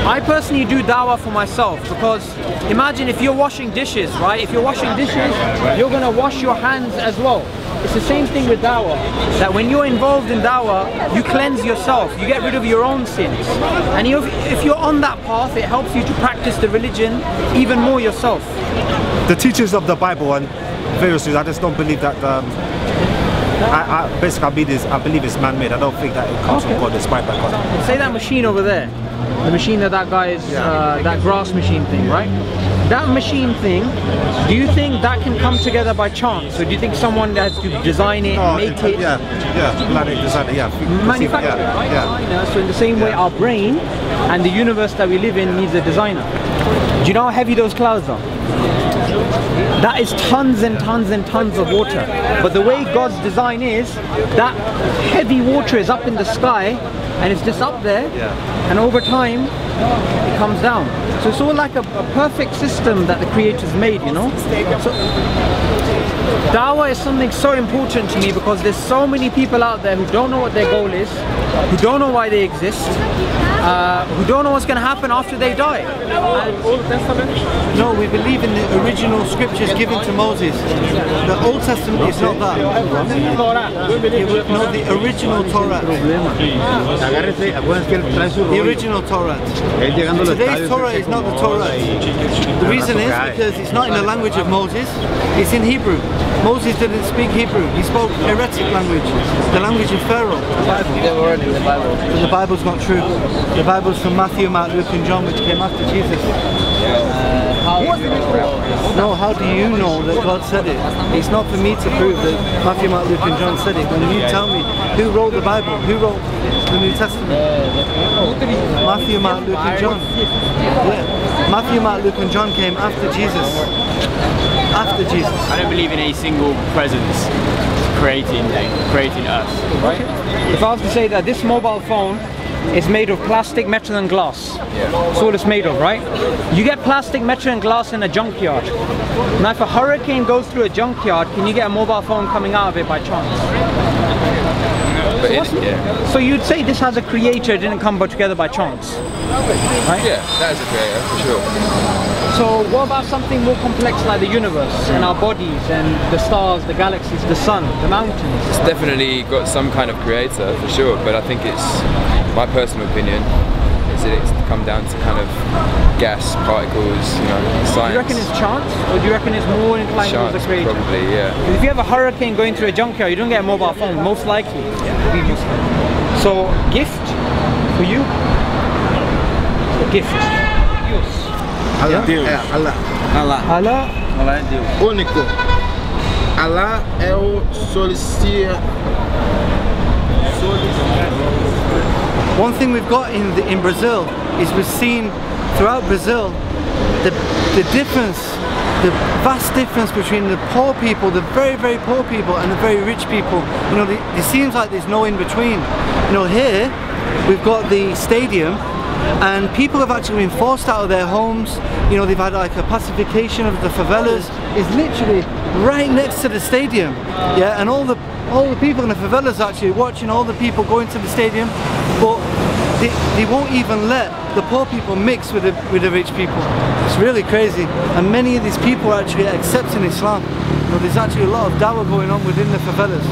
I personally do dawah for myself, because imagine if you're washing dishes, right? If you're washing dishes, you're going to wash your hands as well. It's the same thing with dawah, that when you're involved in dawah, you cleanse yourself, you get rid of your own sins. And if you're on that path, it helps you to practice the religion even more yourself. The teachings of the Bible and various things, I just don't believe that basically I believe it's man-made. I don't think that it comes from God, inspired by God. Say that machine over there, the machine that guy is, that grass machine thing, right? That machine thing, do you think that can come together by chance? Or do you think someone has to design it, make it? Yeah, plan it, design it, Manufacture it, right? Designer. So in the same way, our brain and the universe that we live in needs a designer. Do you know how heavy those clouds are? That is tons and tons and tons of water. But the way God's design is, that heavy water is up in the sky and it's just up there, and over time it comes down. So it's all like a perfect system that the Creator's made, you know? So, dawah is something so important to me, because there's so many people out there who don't know what their goal is, who don't know why they exist, who don't know what's going to happen after they die. Old Testament? No, we believe in the original scriptures given to Moses. The Old Testament is not that. No, the original Torah. The original Torah. Today's Torah is not the Torah. The reason is because it's not in the language of Moses, it's in Hebrew. Moses didn't speak Hebrew, he spoke heretic language, the language of Pharaoh. But the Bible's not true. The Bible's from Matthew, Mark, Luke and John, which came after Jesus. No, how do you know that God said it? It's not for me to prove that Matthew, Mark, Luke and John said it. When you tell me who wrote the Bible, who wrote the New Testament? Matthew, Mark, Luke and John. Yeah. Matthew, Mark, Luke and John came after Jesus. After Jesus. I don't believe in a single presence creating us. Right? If I was to say that this mobile phone is made of plastic, metal and glass. That's all it's made of, right? You get plastic, metal and glass in a junkyard. Now if a hurricane goes through a junkyard, can you get a mobile phone coming out of it by chance? So you'd say this has a creator, it didn't come together by chance, right? Yeah, that is a creator, for sure. So what about something more complex like the universe and our bodies and the stars, the galaxies, the sun, the mountains? It's definitely got some kind of creator, for sure, but I think it's, my personal opinion, is that it's come down to kind of gas, particles, you know, science. Do you reckon it's chance, or do you reckon it's more inclined towards the creator? Probably, yeah. If you have a hurricane going through a junkyard, you don't get a mobile phone, most likely. So, gift for you? Gift. Allah. Allah. Allah. Allah. Allah é Deus. Único. Allah é o One thing we've got in Brazil is we've seen throughout Brazil the difference, the vast difference between the poor people, the very, very poor people, and the very rich people. You know, it seems like there's no in between. You know, here we've got the stadium, and people have actually been forced out of their homes. You know, they've had like a pacification of the favelas. It's literally right next to the stadium. Yeah, and all the people in the favelas are actually watching all the people going to the stadium, but they won't even let the poor people mix with the rich people. It's really crazy, and many of these people are actually accepting Islam. You know, there's actually a lot of dawah going on within the favelas.